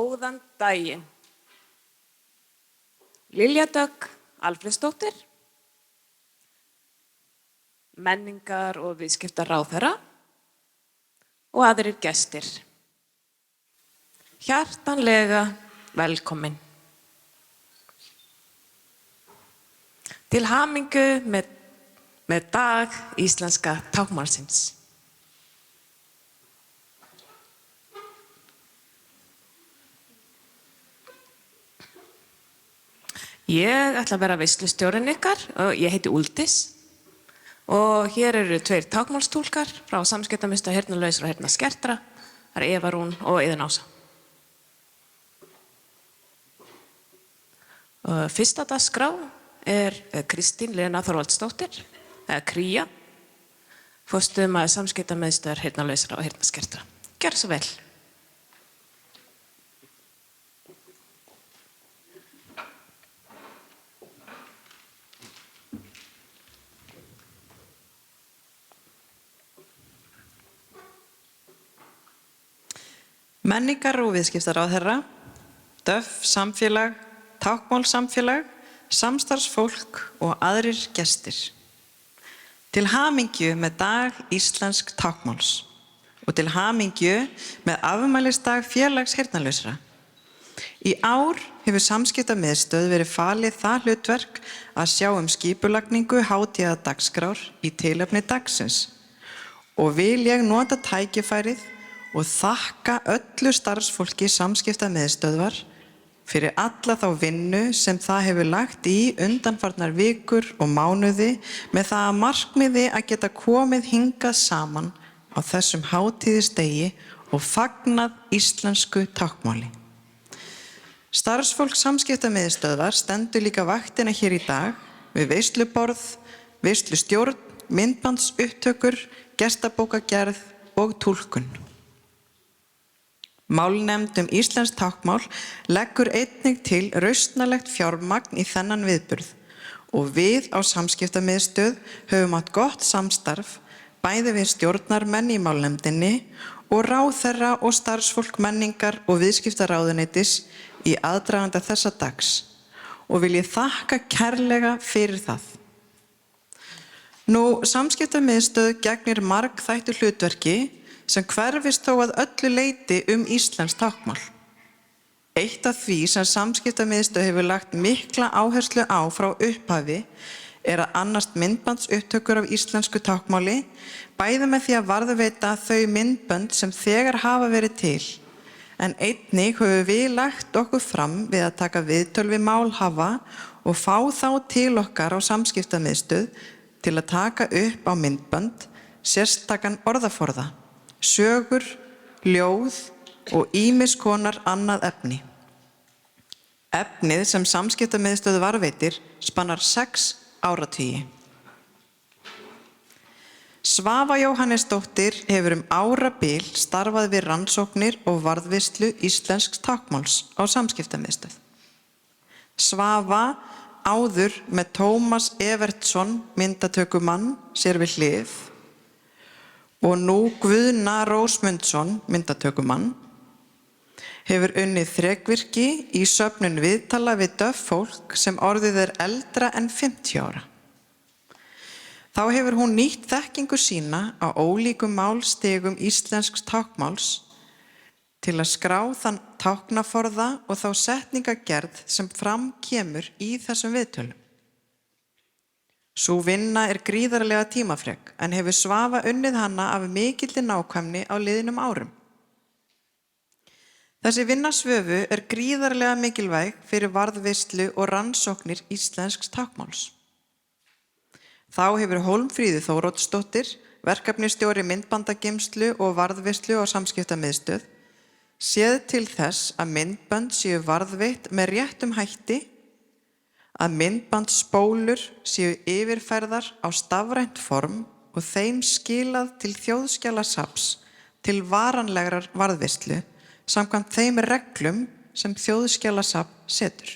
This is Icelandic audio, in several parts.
Góðan daginn. Lilja Dögg Alfreðsdóttir, menningar- og viðskiptaráðherra og aðrir gestir. Hjartanlega velkomin. Til hamingju með dag íslenska táknmálsins. Ég ætla að vera veislustjórinn ykkar og ég heiti Úldís og hér eru tveir táknmálstúlkar frá Samskiptamiðstöð heyrnarlausra og heyrnarskertra. Það er Eva Rún og Iðunn Ása. Fyrsta dagskrá er Kristín Lena Þorvaldsdóttir, eða Kría, forstöðumaður Samskiptamiðstöðvar heyrnarlausra og heyrnarskertra. Gjörðu svo vel. Menningar- og viðskiptaráðherra, DÖF samfélag, táknmálssamfélag, samstarfsfólk og aðrir gestir. Til hamingju með dag íslensk táknmáls og til hamingju með afmælisdag félags heyrnarlausra. Í ár hefur Samskiptamiðstöð verið falið það hlutverk að sjá skipulagningu hátíðardagskrár í tilefni dagsins og vil ég nota tækifærið og þakka öllu starfsfólki Samskiptamiðstöðvar fyrir alla þá vinnu sem það hefur lagt í undanfarnar vikur og mánuði með það að markmiði að geta komið hingað saman á þessum hátíðisdegi og fagnað íslensku táknmáli. Starfsfólk Samskiptamiðstöðvar stendur líka vaktina hér í dag við veisluborð, veislustjórn, myndbandsupptökur, gestabókagerð og túlkun. Málnefnd íslenskt táknmál leggur einnig til rausnarlegt fjármagn í þennan viðburð og við á Samskiptamiðstöð höfum átt gott samstarf bæði við stjórnarmenn í málnefndinni og ráðherra og starfsfólk menningar- og viðskiptaráðuneytis í aðdraganda þessa dags og vil ég þakka kærlega fyrir það. Samskiptamiðstöð gegnir margþættu hlutverki sem hverfist þó að öllu leyti íslenskt táknmál. Eitt af því sem Samskiptamiðstöð hefur lagt mikla áherslu á frá upphafi er að annast myndbandsupptökur af íslensku táknmáli, bæði með því að varðveita þau myndbönd sem þegar hafa verið til, en einnig höfum við lagt okkur fram við að taka viðtöl við málhafa og fá þá til okkar á Samskiptamiðstöð til að taka upp á myndbönd sérstakan orðaforða, sögur, ljóð og ýmiss konar annað efni. Efnið sem Samskiptamiðstöð varðveitir spannar 6 áratugi. Svava Jóhannesdóttir hefur árabil starfað við rannsóknir og varðveislu íslensks táknmáls á Samskiptamiðstöð. Svava áður með Tómas Evertsson myndatökumann sér við hlið og nú Guðna Rósmundsson myndatökumann hefur unnið þrekvirki í söfnun viðtala við DÖF fólk sem orðið er eldra en 50 ára. Þá hefur hún nýtt þekkingu sína á ólíkum málstigum íslensks táknmáls til að skrá þann táknaforða og þá setningagerð sem fram kemur í þessum viðtölum. Sú vinna er gríðarlega tímafrek en hefur Svava unnið hana af mikilli nákvæmni á liðnum árum. Þessi vinna Svövu er gríðarlega mikilvæg fyrir varðveislu og rannsóknir íslensks táknmáls. Þá hefur Hólmfríður Þóroddsdóttir, verkefnisstjóri myndbandageymslu og varðveislu á Samskiptamiðstöð, séð til þess að myndbönd séu varðveitt með réttum hætti, að myndbandsspólur séu yfirfærðar á stafrænt form og þeim skilað til þjóðskjalasafns til varanlegrar varðveislu samkvæmt þeim reglum sem þjóðskjalasafn setur.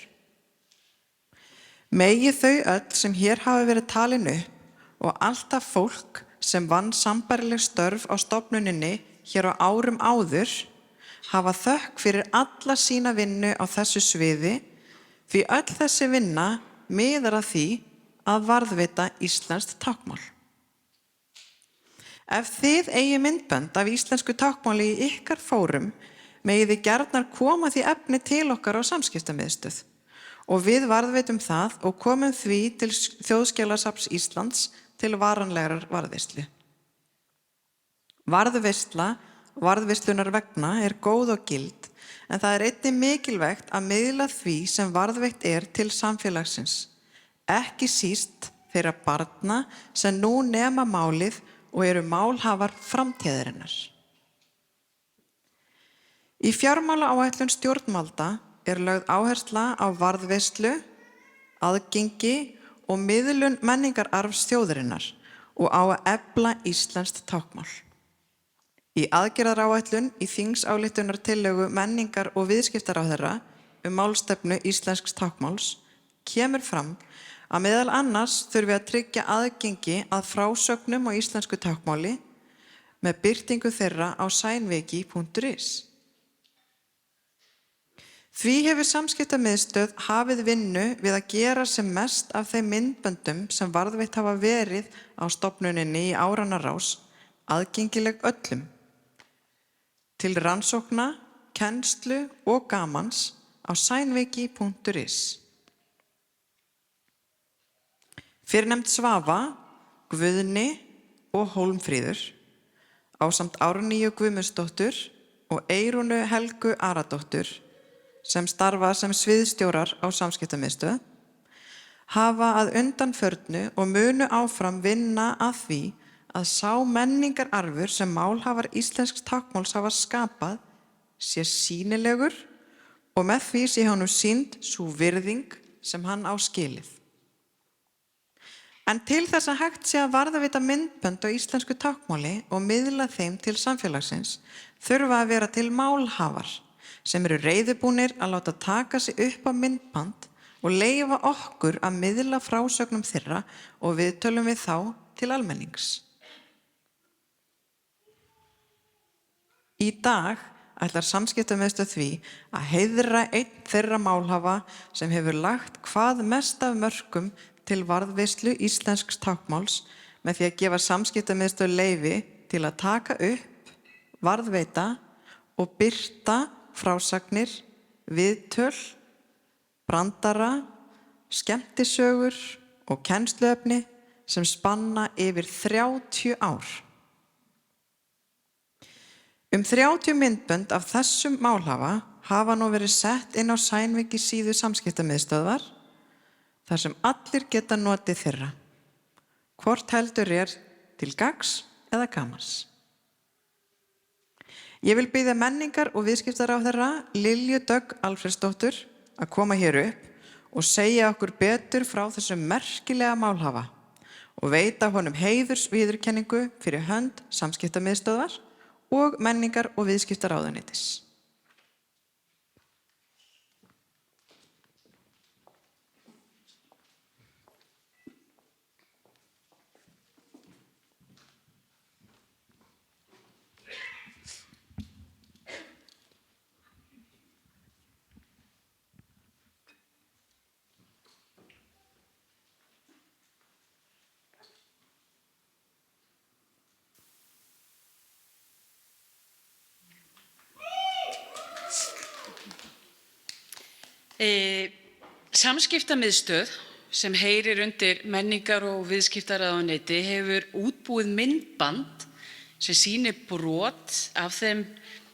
Megi þau öll sem hér hafa verið talin upp og alltaf fólk sem vann sambærileg störf á stofnuninni hér á árum áður hafa þökk fyrir alla sína vinnu á þessu sviði, því öll þessi vinna miðar að því að varðveita íslenskt táknmál. Ef þið eigi myndbönd af íslensku táknmáli í ykkar fórum, megið þið gjarnan koma því efni til okkar á Samskiptamiðstöð og við varðveitum það og komum því til Þjóðskjalasafns Íslands til varanlegrar varðveislu. Varðveislunar vegna er góð og gild, en það er einnig mikilvægt að miðla því sem varðveitt er til samfélagsins, ekki síst þeirra barna sem nú nema málið og eru málhafar framtíðarinnar. Í fjármálaáætlun stjórnvalda er lögð áhersla á varðveislu, aðgengi og miðlun menningararfs þjóðarinnar og á að efla íslenskt táknmál. Í aðgerðaráætlun í þingsályktunartillögu menningar- og viðskiptaráðherra málstefnu íslensks táknmáls kemur fram að meðal annars þurfi að tryggja aðgengi að frásögnum á íslensku táknmáli með birtingu þeirra á sænviki.is. Því hefur Samskiptamiðstöð hafið vinnu við að gera sem mest af þeim myndböndum sem varðveitt hafa verið á stofnuninni í áranna rás aðgengileg öllum, til rannsókna, kennslu og gamans á sænviki.is. Fyrrnefnd Svava, Guðni og Hólmfríður ásamt Árnýju Guðmundsdóttur og Eyrúnu Helgu Aradóttur sem starfa sem sviðsstjórar á Samskiptamiðstöð hafa að undanförnu og munu áfram vinna að því að sá menningararfur sem málhafar íslensks táknmáls hafa skapað sé sýnilegur og með því sé honum sýnd sú virðing sem hann á skilið. En til þess að hægt sé að varðveita myndbönd á íslensku táknmáli og miðla þeim til samfélagsins þurfa að vera til málhafar sem eru reiðubúnir að láta taka sig upp á myndband og leyfa okkur að miðla frásögnum þeirra og viðtölum við þá til almennings. Í dag ætlar Samskiptamiðstöð því að heiðra einn þeirra málhafa sem hefur lagt hvað mest af mörkum til varðveislu íslensks táknmáls með því að gefa Samskiptamiðstöð leyfi til að taka upp, varðveita og birta frásagnir, viðtöl, brandara, skemmtisögur og kennsluefni sem spanna yfir 30 ár. 30 myndbönd af þessum málhafa hafa nú verið sett inn á Sænviki síðu Samskiptamiðstöðvar þar sem allir geta notið þeirra, hvort heldur er til gagns eða gamans. Ég vil biðja menningar- og viðskiptaráðherra Lilju Dögg Alfreðsdóttur að koma hér upp og segja okkur betur frá þessum merkilega málhafa og veita honum heiðursviðurkenningu fyrir hönd Samskiptamiðstöðvar og menningar- og viðskiptaráðuneytis. Samskiptamiðstöð sem heyrir undir menningar- og viðskiptaráðuneyti hefur útbúið myndband sem sýnir brot af þeim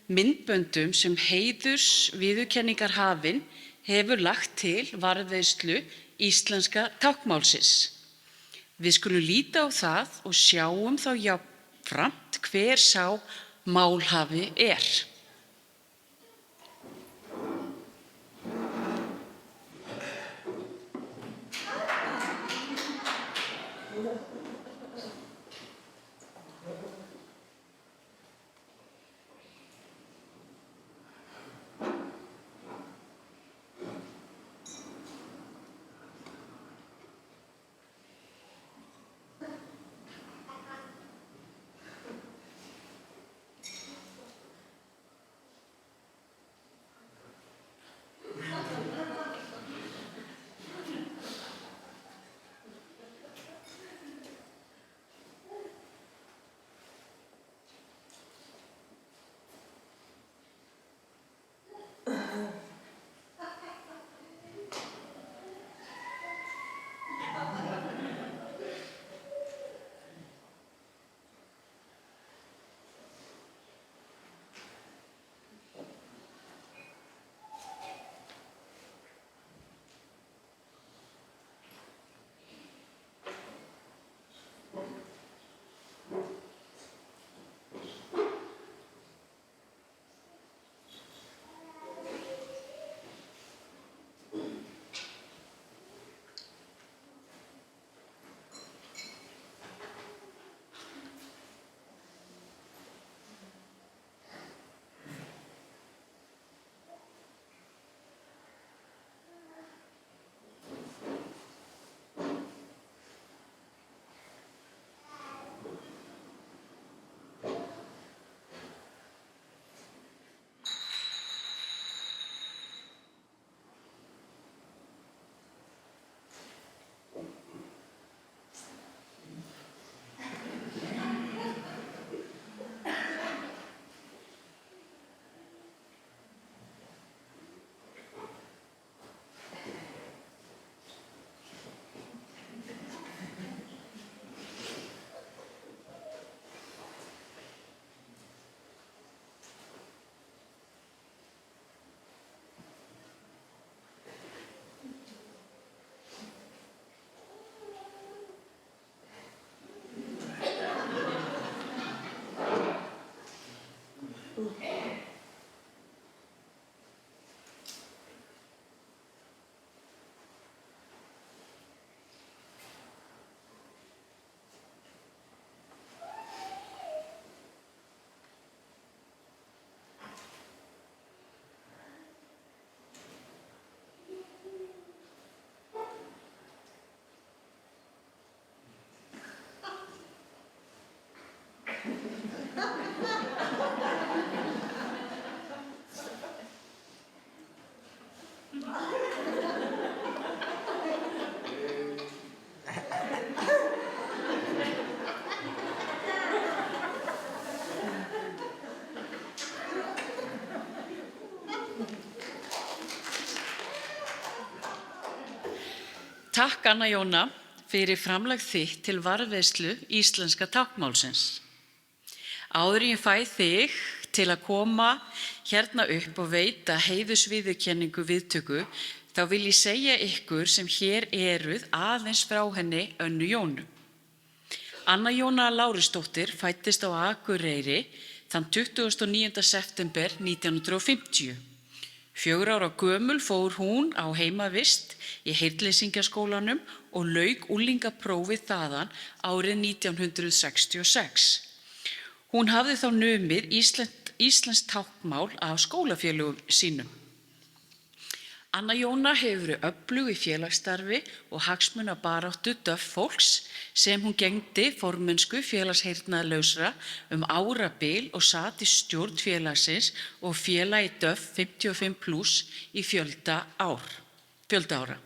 myndböndum sem heiðursviðurkenningarhafinn hefur lagt til varðveislu íslenska táknmálsins. Við skulum líta á það og sjáum þá jafnframt hver sá málhafi er. Takk Anna Jóna fyrir framlag þitt til varðveislu íslenska táknmálsins. Áður en ég fæ þig til að koma hérna upp og veita heiðursviðurkenningu viðtöku, þá vil ég segja ykkur sem hér eruð aðeins frá henni Önnu Jónu. Anna Jóna Lárusdóttir fæddist á Akureyri þann 29. september 1950. 4 ára gömul fór hún á heimavist í Heyrnleysingjaskólanum og lauk unglingaprófið þaðan árið 1966. Hún hafði þá numið íslenskt táknmál af skólafélögum sínum. Anna Jóna hefur verið öflug í félagsstarfi og hagsmunabaráttu fólks sem hún gegndi formennsku félagsheyrnarlausra árabil og sat í stjórn félagsins og félagi 55+ í fjölda ára.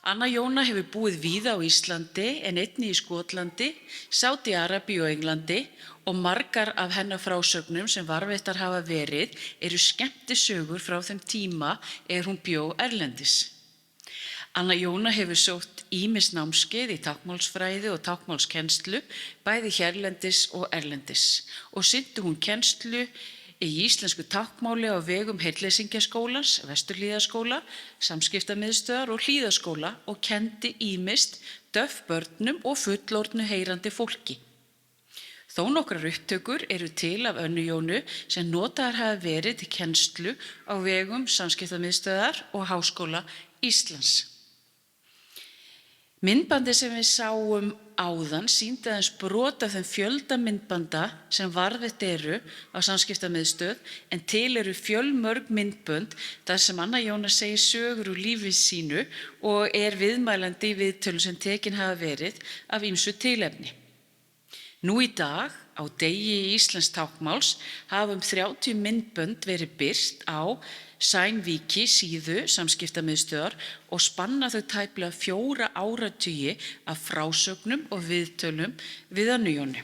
Anna Jóna hefur búið víða á Íslandi en einnig í Skotlandi, Sádi-Arabíu og Englandi og margar af hennar frásögnum sem varðveittar hafa verið eru skemmtisögur frá þeim tíma hún bjó erlendis. Anna Jóna hefur sótt ýmis námskeið í táknmálsfræði og táknmálskennslu bæði hérlendis og erlendis og sinnti hún kennslu í íslensku táknmáli á vegum Heyrnleysingjaskólans, Vesturhlíðaskóla, Samskiptamiðstöðvar og Hlíðaskóla og kenndi ýmist börnum og fullorðnu heyrandi fólki. Þó nokkrar upptökur eru til af Önnu Jónu sem notaðar hafa verið til kennslu á vegum Samskiptamiðstöðvar og Háskóla Íslands. Myndbandið sem við sáum áðan sýndi aðeins brot af þeim fjölda myndbanda sem varðveitt eru á Samskiptamiðstöð en til eru fjölmörg myndbönd þar sem Anna Jóna segir sögur úr lífi sínu og viðmælandi í viðtölum sem tekin hafa verið af ýmsu tilefni. Nú í dag, á degi íslensks táknmáls, hafa 30 myndbönd verið birt á Sænvíki síðu Samskiptamiðstöðvar og spanna þau tæplega 4 áratugi af frásögnum og viðtölum við Önnu Jónu.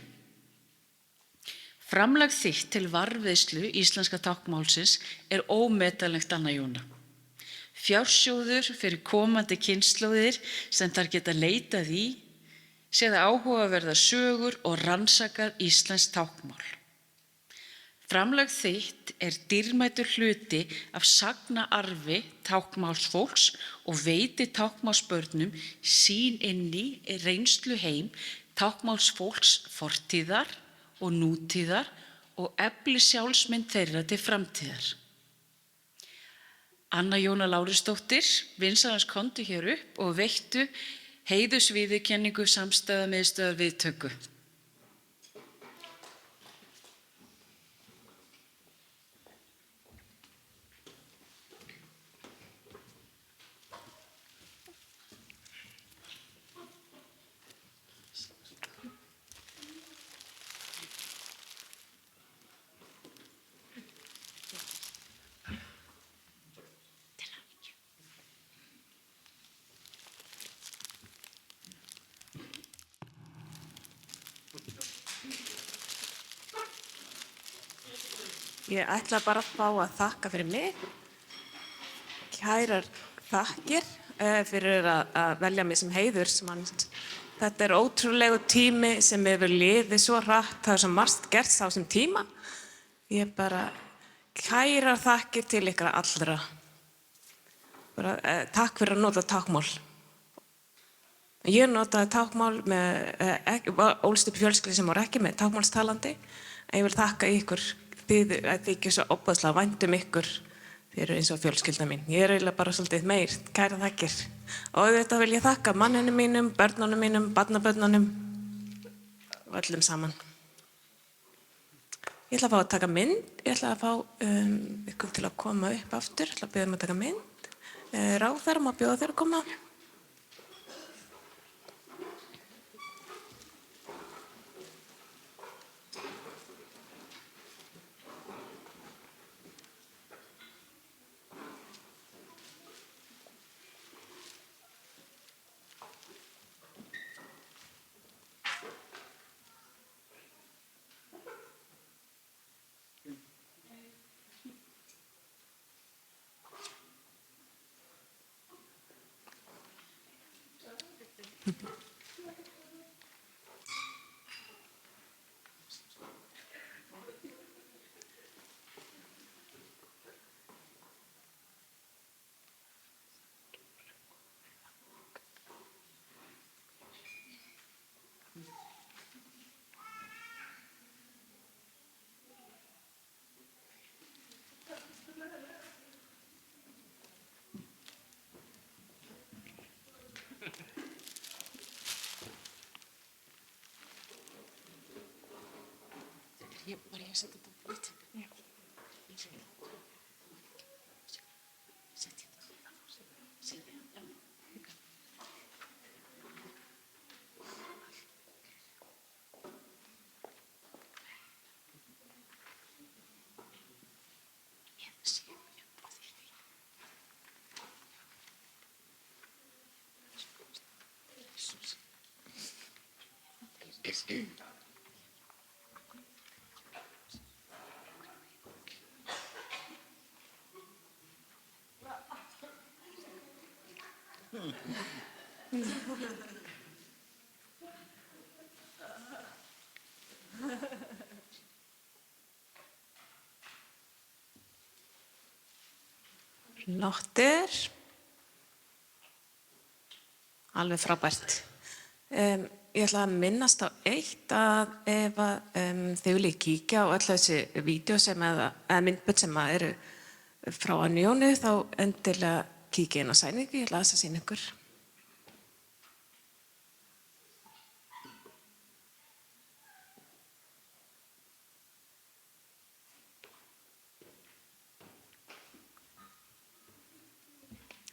Framlag þitt til varðveislu íslenska táknmálsins ómetanlegt, Anna Jóna. Fjársjóður fyrir komandi kynslóðir sem þær geta leitað í, séð áhugaverðar sögur og rannsakað íslenskt táknmál. Framlag þitt dýrmætur hluti af sagnaarfi táknmálsfólks og veitir táknmálsbörnum sýn inn í reynsluheim táknmálsfólks fortíðar og nútíðar og eflir sjálfsmynd þeirra til framtíðar. Anna Jóna Lárusdóttir, vinsamlegast komdu hér upp og veittu heiðursviðurkenningu Samstæðamiðstöðvar viðtöku. Ég ætla bara að fá að þakka fyrir mig. Kærar þakkir fyrir að velja mig sem heiðursmann. Þetta ótrúlegu tími sem hefur liðið svo hratt, það svo margt gert á þessum tíma. Ég bara kærar þakkir til ykkur allra. Takk fyrir að nota táknmál. Ég notaði táknmál ólst upp í fjölskyldu sem var ekki með táknmálstalandi. Ég vil þakka ykkur. Þið ekki svo óbæðslega vænt ykkur fyrir eins og fjölskylda mín. Ég eiginlega bara svolítið meir, kæra þakkir. Og þetta vil ég þakka manninu mínum, börnunum mínum, barnabörnunum og öllum saman. Ég ætla að fá að taka mynd. Ég ætla að fá ykkur til að koma upp aftur. Ég ætla að bjóða að taka mynd. Ráðherra má bjóða þér að koma. Flottir. Alveg frábært. Ég ætla að minnast á eitt að ef þið viljið kíkja á öll þessi vídeo eða myndbönd sem eru frá Anjónu þá endilega kíkja inn á sæningu, ég ætla að sýna ykkur.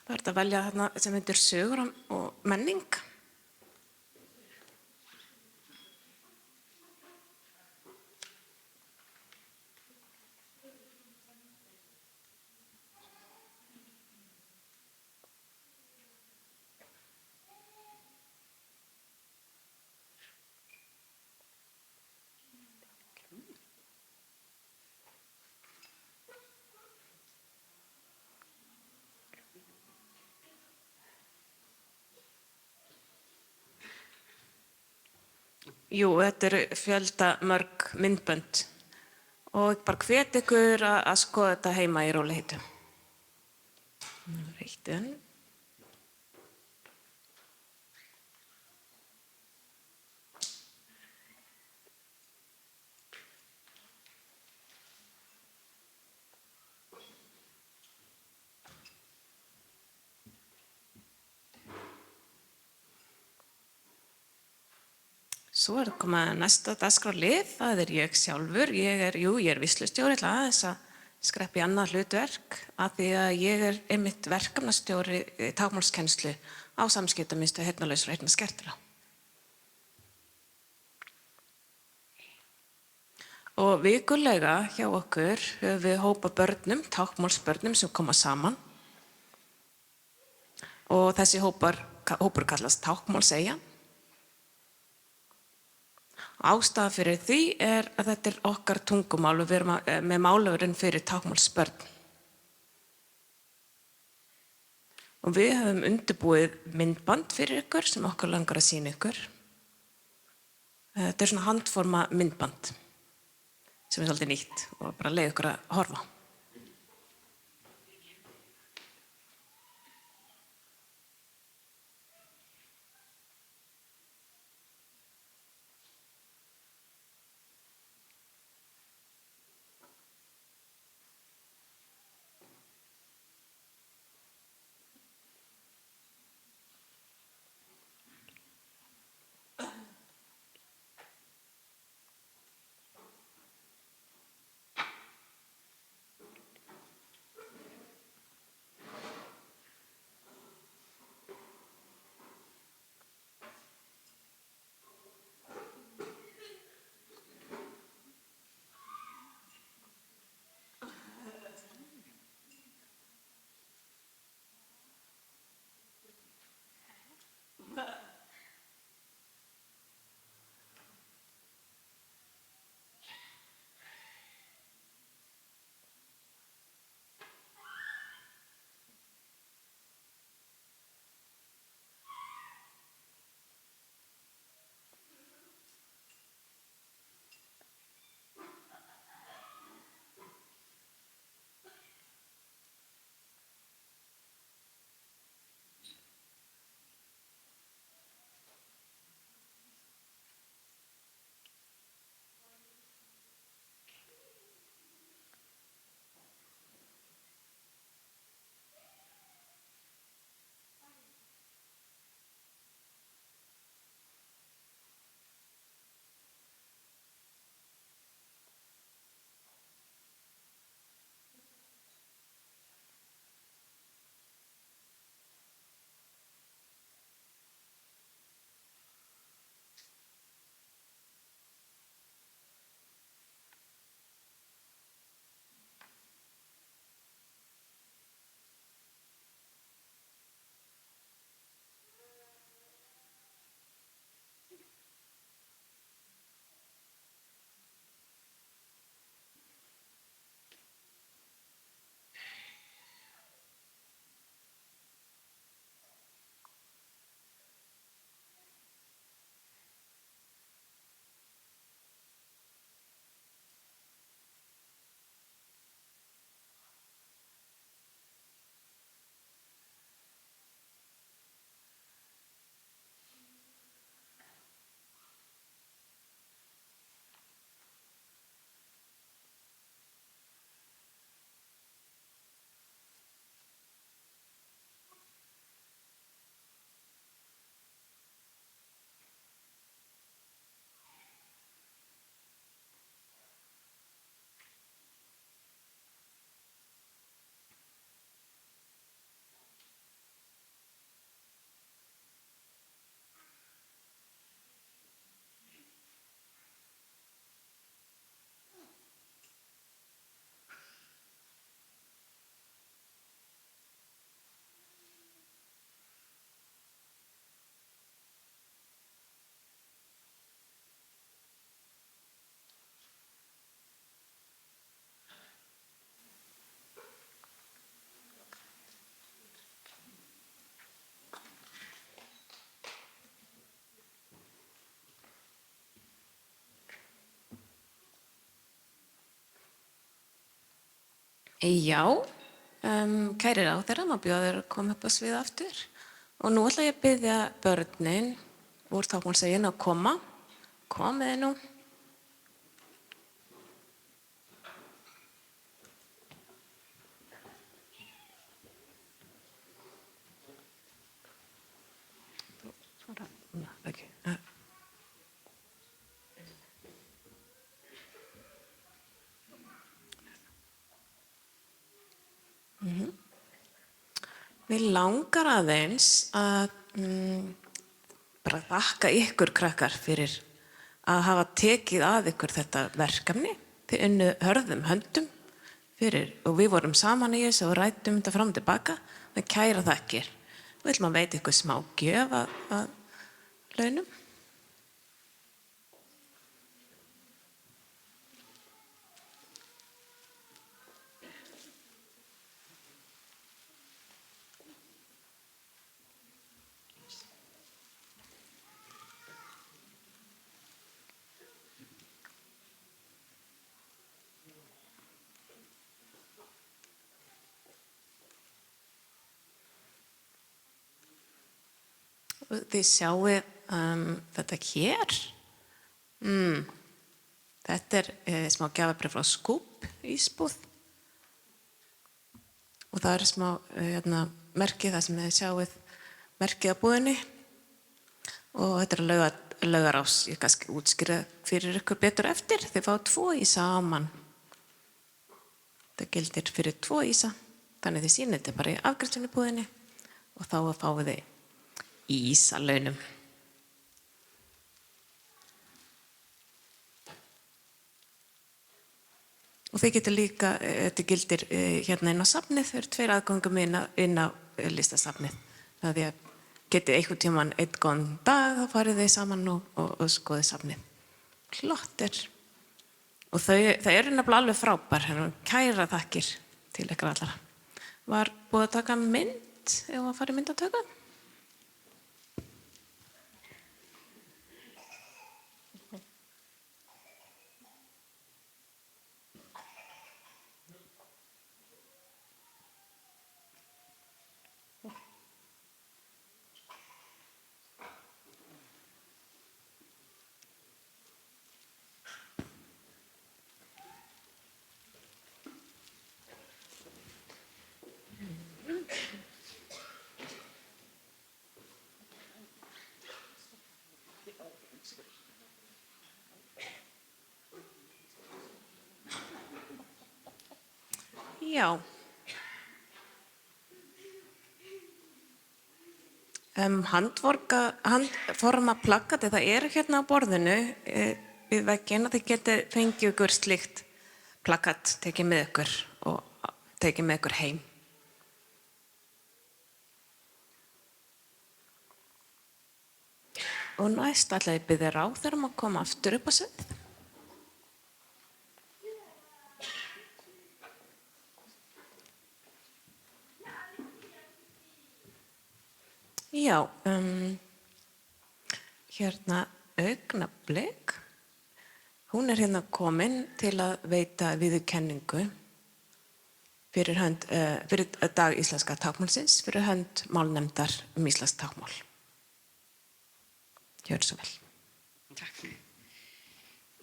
Það er að velja þarna sem heitir sögur og menning. Jú, þetta eru fjölda mörg myndbönd og ég bara hvet ykkur að skoða þetta heima í rólegheitu. Réttin. Svo er komið næsta dagskrárlið, það er ég sjálfur. Ég er vígslustjóri, ætla aðeins að skreppa í annað hlutverk af því að ég er einmitt verkefnastjóri táknmálskennslu á Samskiptamiðstöð heyrnarlausra og heyrnarskertra. Og vikulega hjá okkur höfum við hópa börnum, táknmálsbörnum sem koma saman. Og þessi hópur kallast Táknmálseyja. Ástæða fyrir því er að þetta er okkar tungumál og við erum með málöfurinn fyrir táknmálsbörn. Og við höfum undirbúið myndband fyrir ykkur sem okkur langar að sýna ykkur. Þetta er svona handforma myndband sem er svolítið nýtt og bara leið ykkur að horfa. Já, kæri ráðherra, má bjóða þér að koma upp á svið aftur. Og nú ætla ég að biðja börnin úr tákmálsegin að koma. Komið nú. Okay. Mér langar aðeins að bara þakka ykkur krakkar fyrir að hafa tekið að ykkur þetta verkefni. Þið unnu hörðum höndum fyrir, og við vorum saman í þessu og ræddum þetta fram og tilbaka. Það kæra þakkir. Við ætlum að veita ykkur smá gjöf að launum. Þið sjáu þetta hér. Þetta smá gjafabréf frá Skúp ísbúð. Og það smá merkið það sem þið sjáuð merkið á búðinni. Og þetta Laugarás. Ég kannski útskýra fyrir ykkur betur eftir. Þið fá 2 ísa saman. Þetta gildir fyrir 2 ísa. Þannig þið sýnið þetta bara í afgreiðslunni búðinni. Og þá fáið þið ís að launum. Og þið getur líka, þetta gildir hérna inn á safnið, þau eru 2 aðgöngum inn á listasafnið. Það getið einhvern tímann einn góðan dag, þá farið þið saman og skoðið safnið. Klottir. Og það eru nefnilega alveg frábær, kæra þakkir til ykkur allara. Var búið að taka mynd, ef að fara í myndatöku? Já. Handforma plakkati, það eru hérna á borðinu við vegginn að þið getið fengið ykkur slíkt plakkat tekið með ykkur og tekið með ykkur heim. Og næst ætla ég að biðja ráðherra að koma aftur upp á svið. Já, hérna Augnablik. Hún er hérna komin til að veita viðurkenningu fyrir dag íslenska tákmálsins, fyrir hönd málnefndar íslenskt tákmál. Gjörðu svo vel. Takk.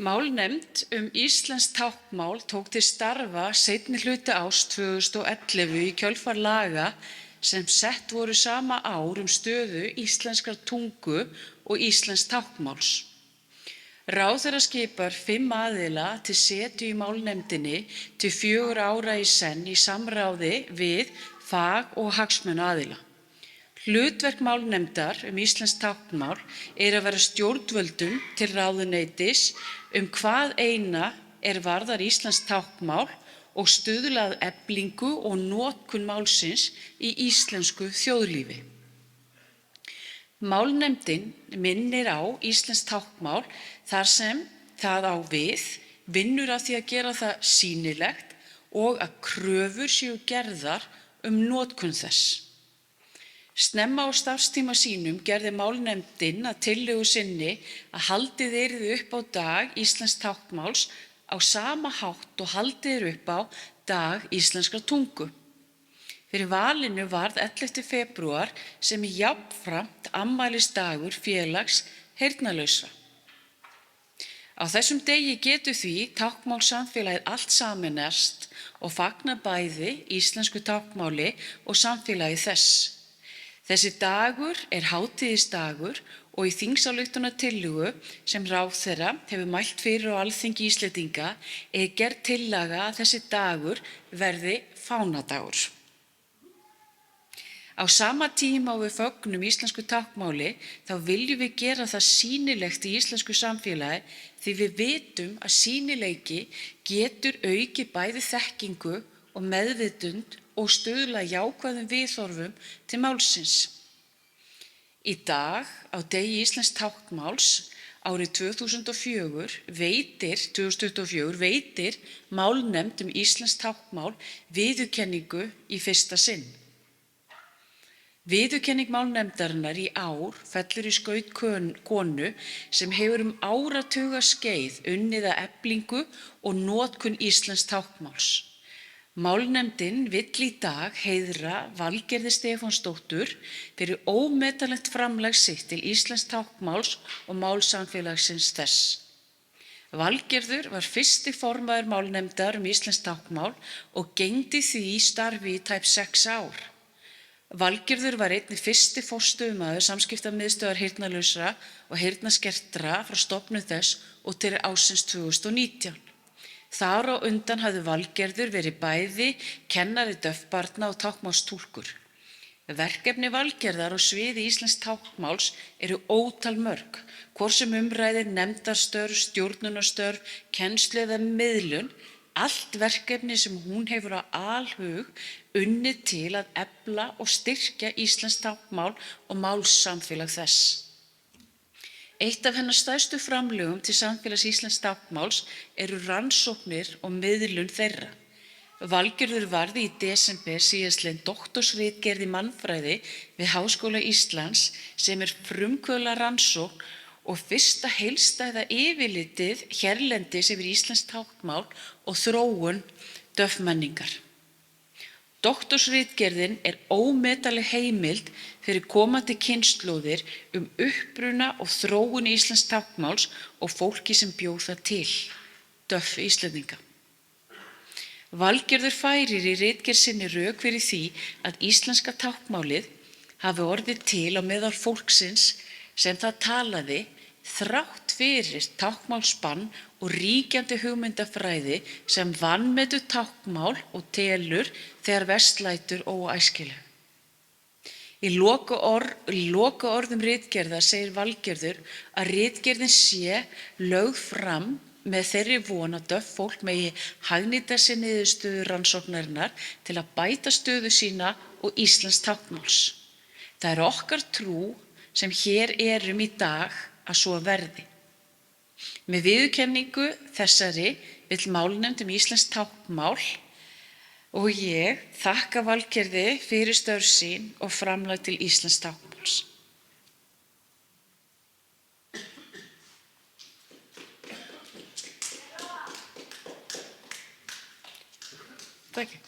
Málnefnd íslenskt táknmál tók til starfa seinni hluta árs 2011 í kjölfar laga sem sett voru sama ár stöðu íslenskrar tungu og íslensks táknmáls. Ráðherra skipar 5 aðila til setu í málnefndinni til 4 ára í senn í samráði við fag- og hagsmunaaðila. Hlutverk málnefndar íslenskt táknmál að vera stjórnvöldum til ráðuneytis hvað eina varðar íslenskt táknmál og stuðla að eflingu og notkun málsins í íslensku þjóðlífi. Málnefndin minnir á íslenskt táknmál þar sem það á við, vinnur að því að gera það sýnilegt og að kröfur séu gerðar notkun þess. Snemma á starfstíma sínum gerði málnefndin að tillögu sinni að haldið yrði upp á dag íslensks táknmáls á sama hátt og haldið upp á dag íslenskrar tungu. Fyrir valinu varð 11. febrúar sem jafnframt afmælisdagur félags heyrnarlausra. Á þessum degi getur því táknmálssamfélagið allt sameinast og fagna bæði íslensku táknmáli og samfélagi þess. Þessi dagur er hátíðisdagur og í þingsályktunartillögu sem ráðherra hefur mælt fyrir á Alþingi Íslendinga er gerð tillaga að þessi dagur verði fánadagur. Á sama tíma og við fögnum íslensku táknmáli þá viljum við gera það sýnilegt í íslensku samfélagi því við vitum að sýnileiki getur aukið bæði þekkingu og meðvitund og stuðla jákvæðum viðhorfum til málsins. Í dag, á degi íslensks táknmáls, árið 2024 veitir málnefnd íslenskt táknmál viðurkenningu í fyrsta sinn. Viðurkenning málnefndarinnar í ár fellur í skaut konu sem hefur áratugaskeið unnið að eflingu og notkun íslensks táknmáls. Málnefndin vill í dag heiðra Valgerði Stefánsdóttur fyrir ómetanlegt framlag sitt til íslensks táknmáls og málsamfélagsins þess. Valgerður var fyrsti formaður málnefndar íslenskt táknmál og gegndi því starfi í tæp 6 ár. Valgerður var einnig fyrsti forstöðumaður Samskiptamiðstöðvar heyrnarlausra og heyrnarskertra frá stofnun þess og til ársins 2019. Þar á undan hafði Valgerður verið bæði kennari daufbarna og táknmálstúlkur. Verkefni Valgerðar á sviði íslensks táknmáls eru ótal mörg, hvort sem ræðir nefndarstörf, stjórnunarstörf, kennslu eða miðlun. Allt verkefni sem hún hefur á alhug unnið til að efla og styrkja íslenskt táknmál og málsamfélag þess. Eitt af hennar stærstu framlögum til samfélags íslensks táknmáls eru rannsóknir og miðlun þeirra. Valgerður varði í desember síðastliðinn doktorsritgerð í mannfræði við Háskóla Íslands sem er frumkvöðla rannsókn og fyrsta heildstæða yfirlitið hérlendis yfir íslenskt táknmál og þróun daufmenningar. Doktorsritgerðin er ómetanleg heimild fyrir komandi kynslóðir uppruna og þróun íslensks táknmáls og fólki sem bjó það til, dauf Íslendinga. Valgerður færir í ritgerð sinni rök fyrir því að íslenska táknmálið hafi orðið til á meðal fólksins sem það talaði þrátt fyrir táknmálsbann og ríkjandi hugmyndafræði sem vanmetur táknmál og telur þegar verst lætur óæskileg. Í lokaorðum ritgerðar segir Valgerður að ritgerðin sé lögð fram með þeirri von að dauf fólk megi hagnýta sér niðurstöður rannsóknarinnar til að bæta stöðu sína og íslensks táknmáls. Það er okkar trú sem hér erum í dag að svo verði. Með viðurkenningu þessari vill málnefnd íslenskt táknmál og ég þakka Valgerði fyrir störf sín og framlag til íslensks táknmáls. Takk.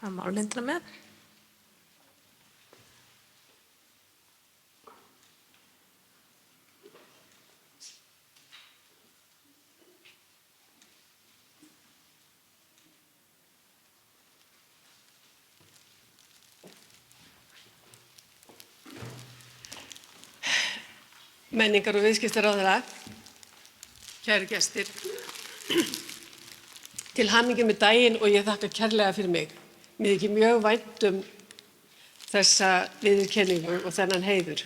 Það má lindra með. menningar- og viðskiptaráðherra, kæru gestir, til hamingju með daginn og ég þakka kærlega fyrir mig. Mér þykir mjög vænt þessa viðurkenningu og þennan heiður.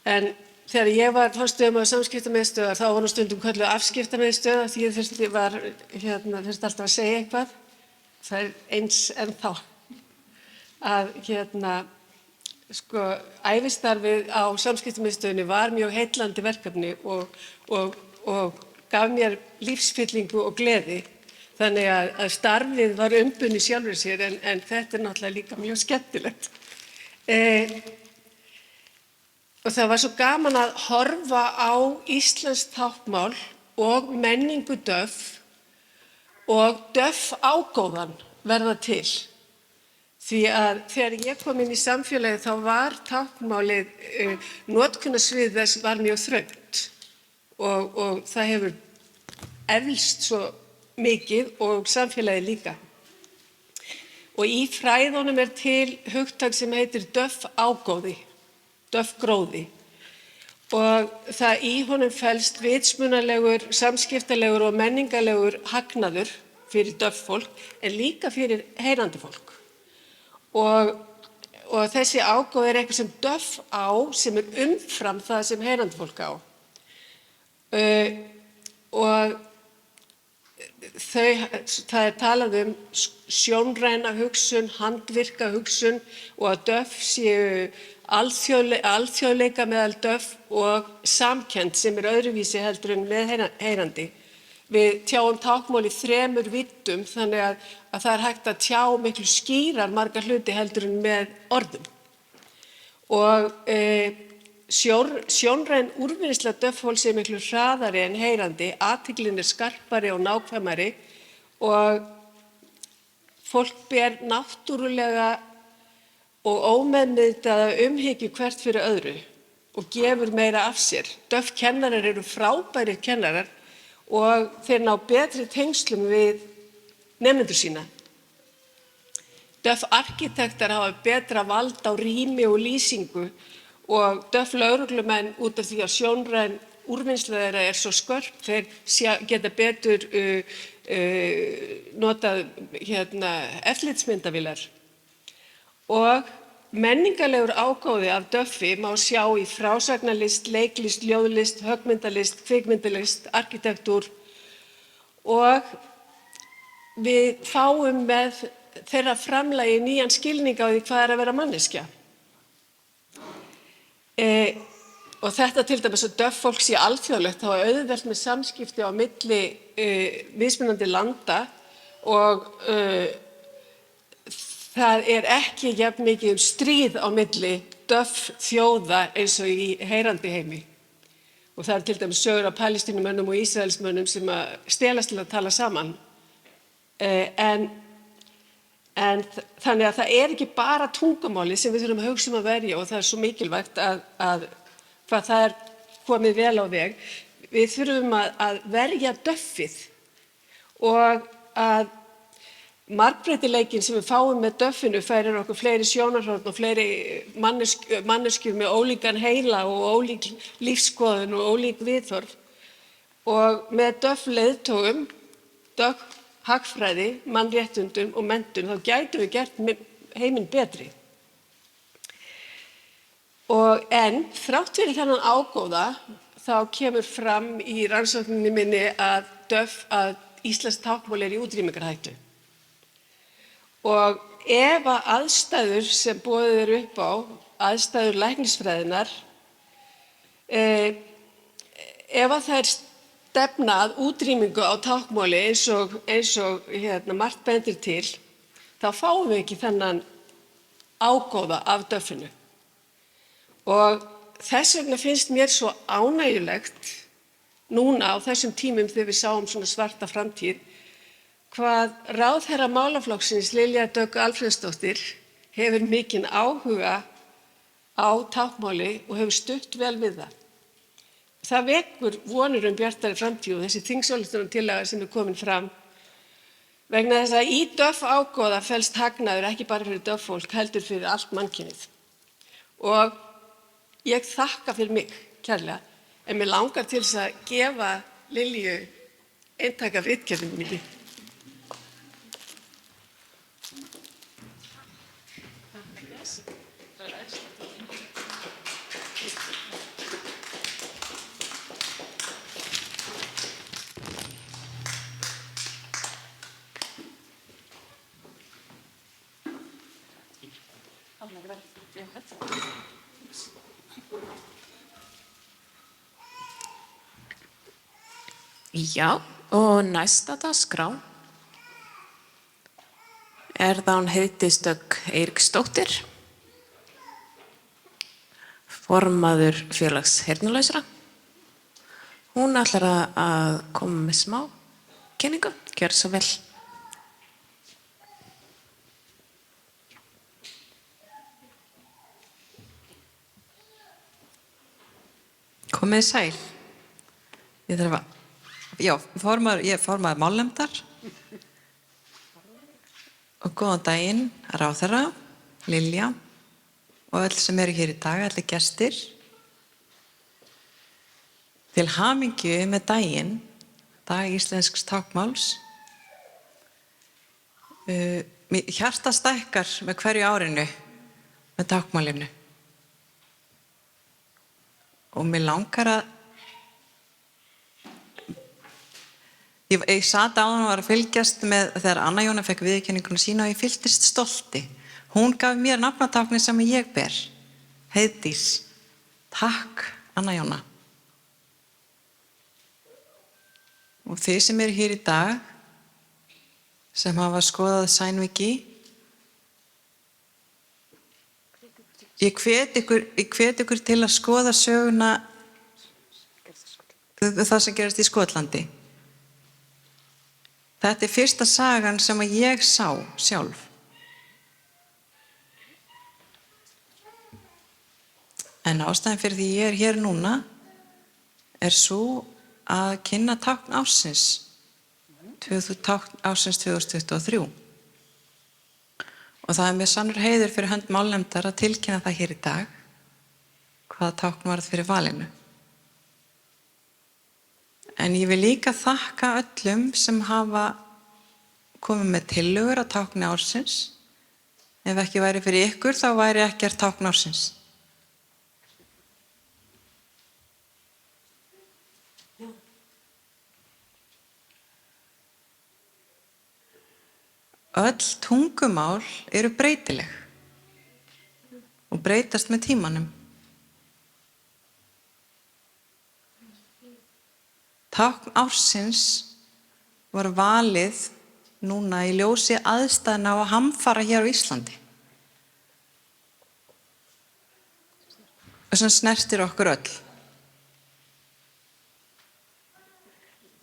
En þegar ég var forstöðumaður samskiptamiðstöðvar þá var nú stundum kölluð afskiptamiðstöð því ég þurfti alltaf að segja eitthvað. Það er eins ennþá að ævistarfið á samskiptamiðstöðinni var mjög heillandi verkefni og gaf mér lífsfyllingu og gleði. Þannig að starfið var umbunið sjálfur sér en þetta er náttúrulega líka mjög skemmtilegt. Og það var svo gaman að horfa á íslenskt táknmál og menningu DÖFF og DÖFF ágóðan verða til. Því að þegar ég kom inn í samfélagið þá var táknmálið, notkunarsvið þess var mjög þröngt og það hefur eflst svo mikið og samfélagið líka. Og í fræðunum er til hugtak sem heitir DÖFF ágóði. DÖFF-gróði og það í honum felst vitsmunalegur, samskiptalegur og menningarlegur hagnaður fyrir DÖFF-fólk en líka fyrir heyrandi fólk. Og þessi ágóði er eitthvað sem DÖFF á sem er umfram það sem heyrandi fólk á. Og það er talað sjónræna hugsun, handvirka hugsun og að DÖFF séu alþjóðleika meðal DÖFF og samkennd sem er öðruvísi heldur en með heyrandi. Við tjáum táknmál í 3 víddum þannig að það er hægt að tjá miklu skýrar marga hluti heldur en með orðum. Og sjónræn úrvinnsla DÖFF-fólks er miklu hraðari en heyrandi, athyglin er skarpari og nákvæmari og fólk ber náttúrulega og ómeðvitaða umhyggju hvert fyrir öðru og gefur meira af sér. DÖFF-kennarar eru frábærir kennarar og þeir ná betri tengslum við nemendur sína. DÖFF-arkitektar hafa betra vald á rými og lýsingu og DÖFF-lögreglumenn út af því að sjónræn úrvinnsla þeirra er svo skörp, þeir geta betur notað eftirlitsmyndavélar. Og menningarlegur ágóði af DÖFF-i má sjá í frásagnarlist, leiklist, ljóðlist, höggmyndalist, kvikmyndalist, arkitektúr og við fáum með þeirra framlagi nýjan skilning á því hvað er að vera manneskja. Og þetta til dæmis að DÖFF-fólk sé alþjóðlegt þá er auðvelt með samskipti á milli mismunandi landa og það er ekki jafn mikið stríð á milli DÖFF-þjóða eins og í heyrandi heimi. Og það er til dæmis sögur af Palestínumönnum og Ísraelsmönnum sem að stelast til að tala saman. En þannig að það er ekki bara tungumálið sem við þurfum að hugsa að verja og það er svo mikilvægt að hvað það er komið vel á veg. Við þurfum að verja DÖFF-ið og að margbreytileikinn sem við fáum með DÖFF-inu færir okkur fleiri sjónarhorn og fleiri manneskjur með ólíkan heila og ólík lífskoðun og ólík viðhorf. Og með DÖFF-leiðtogum, hagfræði, mannréttindum og menntun þá gætum við gert heiminn betri. En þrátt fyrir þennan ágóða þá kemur fram í rannsókninni minni að íslenskt táknmál er í útrýmingarhættu. Og ef að aðstæður sem boðið eru upp á, aðstæður læknisfræðinnar, ef að þær stefna að útrýmingu á táknmáli eins og margt bendir til, þá fáum við ekki þennan ágóða af DÖFF-inu. Og þess vegna finnst mér svo ánægjulegt núna á þessum tímum þegar við sáum svona svarta framtíð hvað ráðherra málaflokksins Lilja Dögg Alfreðsdóttir hefur mikinn áhuga á táknmáli og hefur stutt vel við það. Það vekur vonir bjartari framtíð og þessi þingsályktunartillaga sem er komin fram vegna þess að í DÖFF ágóða felst hagnaður ekki bara fyrir DÖFF-fólk heldur fyrir allt mannkynið. Og ég þakka fyrir mig kærlega, en mér langar til þess að gefa Lilju eintak af ritgerðinni minni. Já, og næsta dagskrá það hún Heiðdís Dögg Eiríksdóttir, formaður félags heyrnarlausra. Hún ætlar að koma með smá kynningu, gjör svo vel. Komið sæl. Ég þarf að, ég er formaður málnefndar og góðan daginn ráðherra, Lilja og öll sem eru hér í dag, allir gestir. Til hamingju með daginn, dag íslensks táknmáls. Hjarta stækkar með hverju árinu með táknmálinu. Og mér langar að ég sat áðan og var að fylgjast með þegar Anna Jóna fekk viðurkenninguna sína og ég fylltist stolti. Hún gaf mér nafnatáknið sem ég ber. Heiðdís. Takk, Anna Jóna. Og þið sem eru hér í dag, sem hafa skoðað Sænviki, ég hvet ykkur til að skoða söguna það sem gerast í Skotlandi. Þetta er fyrsta sagan sem ég sá sjálf. En ástæðan fyrir því ég er hér núna er svo að kynna tákn ársins 2023. Og það er mér sannur heiður fyrir hönd málnefndar að tilkynna það hér í dag hvaða tákn varð fyrir valinu. En ég vil líka þakka öllum sem hafa komið með tillögur að tákni ársins. Ef ekki væri fyrir ykkur, þá væri ekkert tákn ársins. Öll tungumál eru breytileg og breytast með tímanum. Tákn ársins var valið núna í ljósi aðstæðna á að hamfara hér á Íslandi. Og sem snertir okkur öll.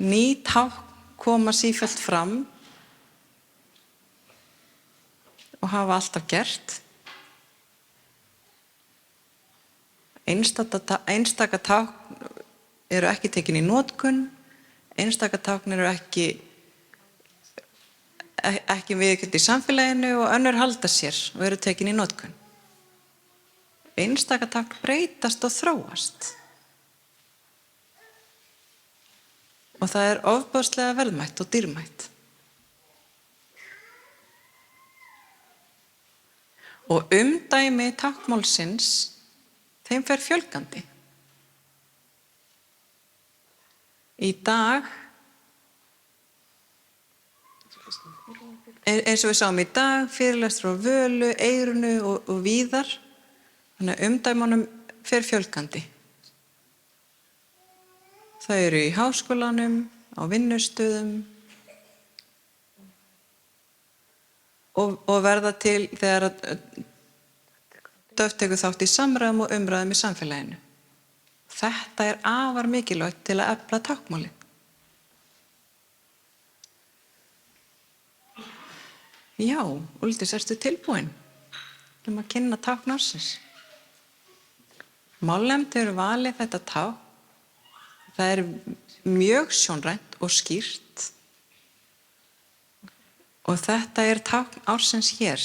Ný tákn koma sífellt fram og hafa alltaf gert. Einstaka tákn eru ekki tekin í notkun, einstaka tákn eru ekki viðurkennd í samfélaginu og önnur halda sér og eru tekin í notkun. Einstaka tákn breytast og þróast. Og það er ofboðslega verðmætt og dýrmætt. Og umdæmi táknmálsins, þeim fer fjölgandi. Í dag, eins og við sáum í dag, fyrirlestur á Völu, Eyrunu og víðar, þannig að umdæmunum fer fjölgandi. Þau eru í háskólanum, á vinnustöðum og verða til þegar DÖFF tekur þátt í samræðum og umræðum í samfélaginu. Þetta er afar mikilvægt til að efla táknmálið. Já, Úldís, ertu tilbúin? Að kynna tákn ársins. Málnefnd hefur valið þetta tákn. Það er mjög sjónrænt og skýrt. Og þetta er tákn ársins hér.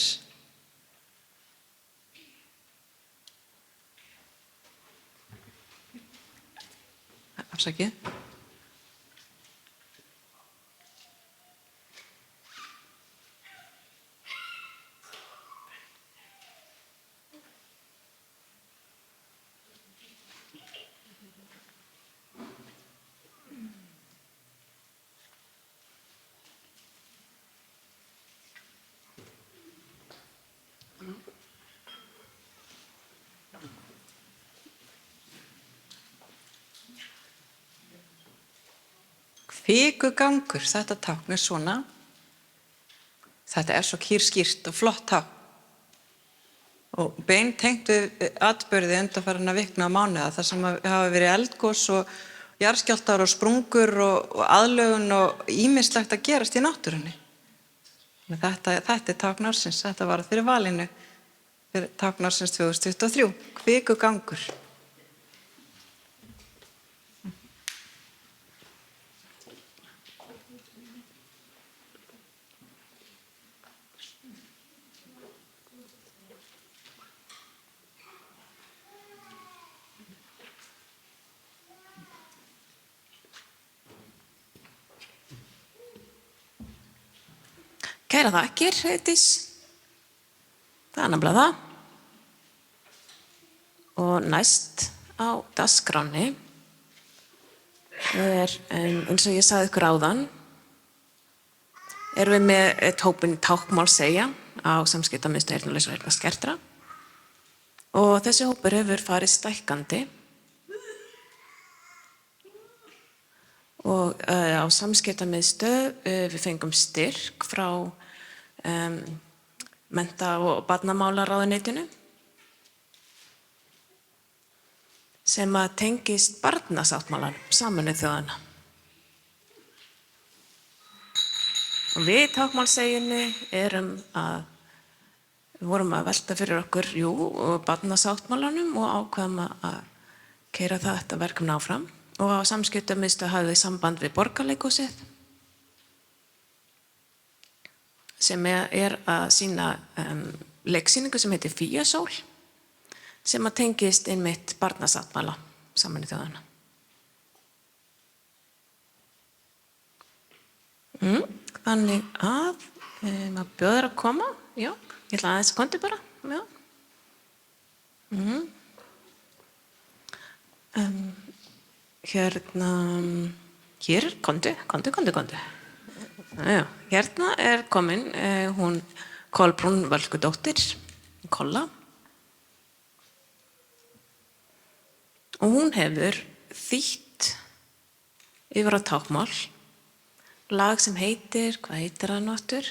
Afsakið. Kvikugangur, þetta tákn er svona. Þetta er svo kýrskýrt og flott tákn. Og beintengt við atburði undanfarinna vikna og mánuða þar sem hafa verið eldgos og jarðskjálftar og sprungur og aðlögun og ýmislegt að gerast í náttúrunni. Þetta er tákn ársins, þetta var fyrir valinu fyrir tákn ársins 2023, kvikugangur. Kæra þakkir, Heiðdís. Það er nefnilega það. Og næst á dagskránni er, eins og ég sagði ykkur áðan, erum við með hópinn Táknmál segja á Samskiptamiðstöð heyrnarlausra og heyrnarskertra. Og þessi hópur hefur farið stækkandi. Og á Samskiptamiðstöð við fengum styrk frá mennta- og barnamálaráðuneytinu sem að tengist barnasáttmálanum Sameinuðu þjóðanna. Og við Táknmálseginni vorum að velta fyrir okkur, barnasáttmálanum og ákveðum að keyra þetta verkefni áfram. Og á Samskiptamiðstöð hafði samband við Borgarleikhúsið sem er að sýna leiksýningu sem heitir Fíasól sem að tengist einmitt barnasáttmála Sameinuðu þjóðanna. Þannig að maður bjóður að koma, já, ég ætla aðeins að kondi bara, já. Hér er kondi. Já, hérna er komin hún Kolbrún Völkudóttir, Kolla. Og hún hefur þýtt yfir á táknmál lag sem heitir, hvað heitir það aftur?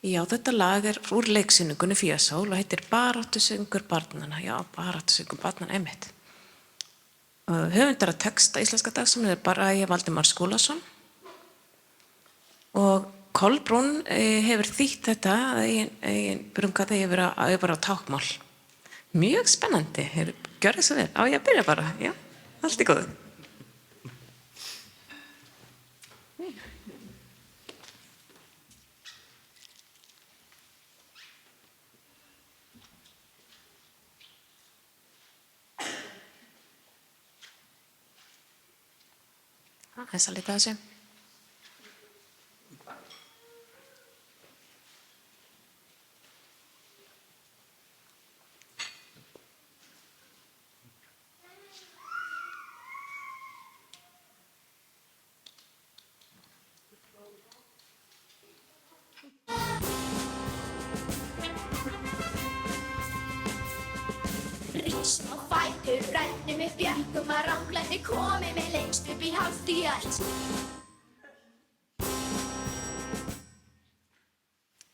Já, þetta lag er úr leiksýningunni Fíasól og heitir Baráttusöngur barnanna. Já, Baráttusöngur barnanna, einmitt. Höfundar að texta íslenska dagskránnar er Bragi Valdimar Skúlason og Kolbrún hefur þýtt þetta eigin brungaði yfir á táknmál. Mjög spennandi, gjörðu svo vel. Á ég að byrja bara, já, allt í góðu. Þess að lita þessu. Rísum á fætur, rennum upp jökkum að ranglæti komi með lengst upp í hálft í öll.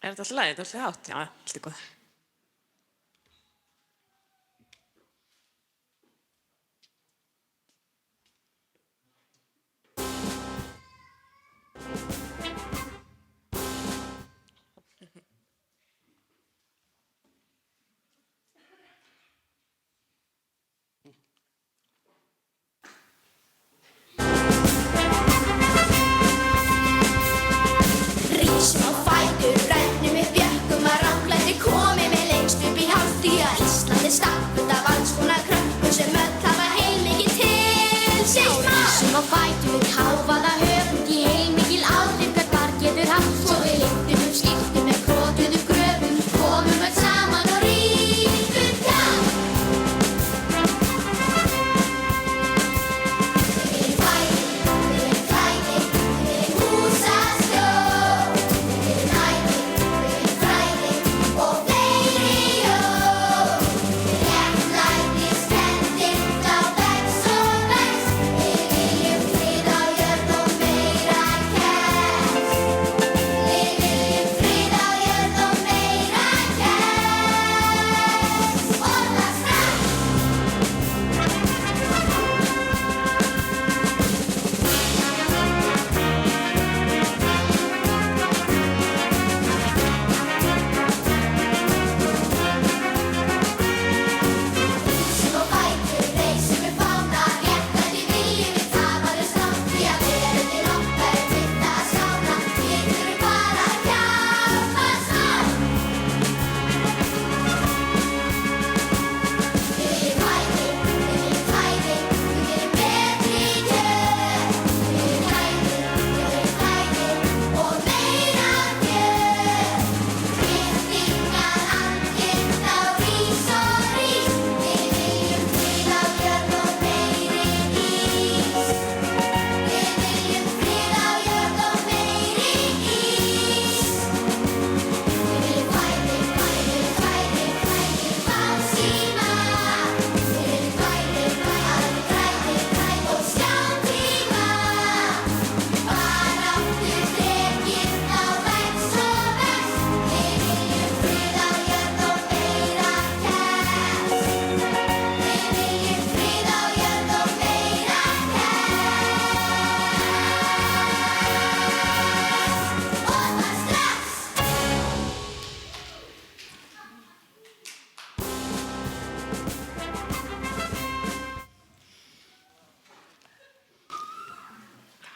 Er þetta alltaf lagið? Þetta er alltaf hátt? Já, allt í góðu. Rísum á fætur, rennum upp jökkum að ranglæti komi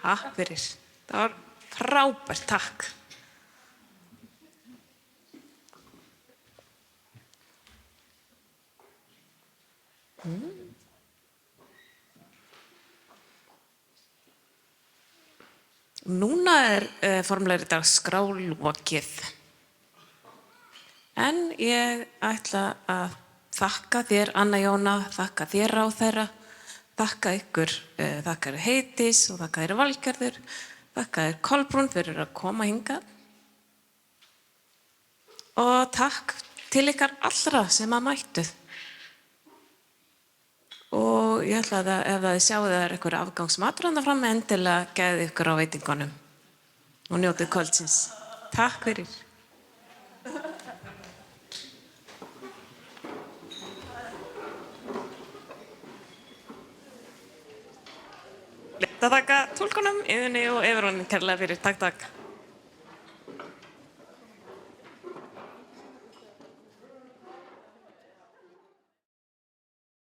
Takk fyrir. Það var frábært, takk. Núna formlegri dagskrá lokið. En ég ætla að þakka þér, Anna Jóna, þakka þér ráðherra, þakka ykkur, þakka þér Heiðdís og þakka þér Valgerður, þakka þér Kolbrún fyrir að koma hingað. Og takk til ykkar allra sem að mættuð. Og ég ætla að ef þið sjáu það eitthvað afgangsmatur þarna fram, endilega gæðið ykkur á veitingunum og njótið kvöldsins. Takk fyrir. Létt að þakka túlkunum, Iðunni og Evrúnu kærlega fyrir. Takk, takk.